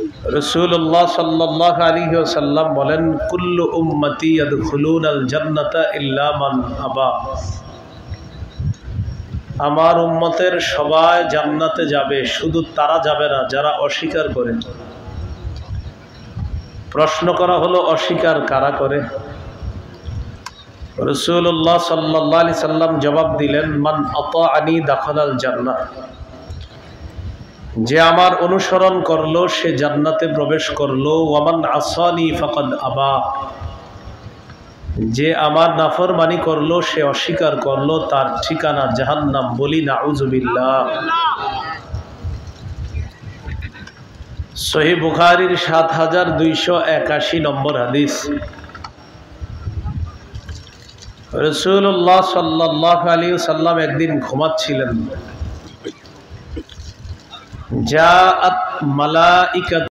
রাসূলুল্লাহ সাল্লাল্লাহু আলাইহি ওয়াসাল্লাম বলেন, কুল্লু উম্মতি ইয়াদখুলুনাল জান্নাতা ইল্লা মান আবা। আমার উম্মতের সবাই জান্নাতে যাবে, শুধু তারা যাবে না যারা অস্বীকার করে। প্রশ্ন করা হলো, অস্বীকার কারা করে? রাসূলুল্লাহ সাল্লাল্লাহু আলাইহি সাল্লাম জবাব দিলেন, মান আতাআনি দাখালাল জান্নাহ। যে আমার অনুসরণ করলো সে জান্নাতে প্রবেশ করলো। ওয়ামান আসানি ফাকাদ আবা। যে আমার নাফরমানি করলো সে অস্বীকার করলো, তার ঠিকানা জাহান্নাম। বলি নাউযুবিল্লাহ। সহিহ বুখারীর ৭২৮১ নম্বর হাদিস। রাসূলুল্লাহ সাল্লাল্লাহু আলাইহি ওয়াসাল্লাম একদিন ঘুমাচ্ছিলেন। জাআত মালাইকাত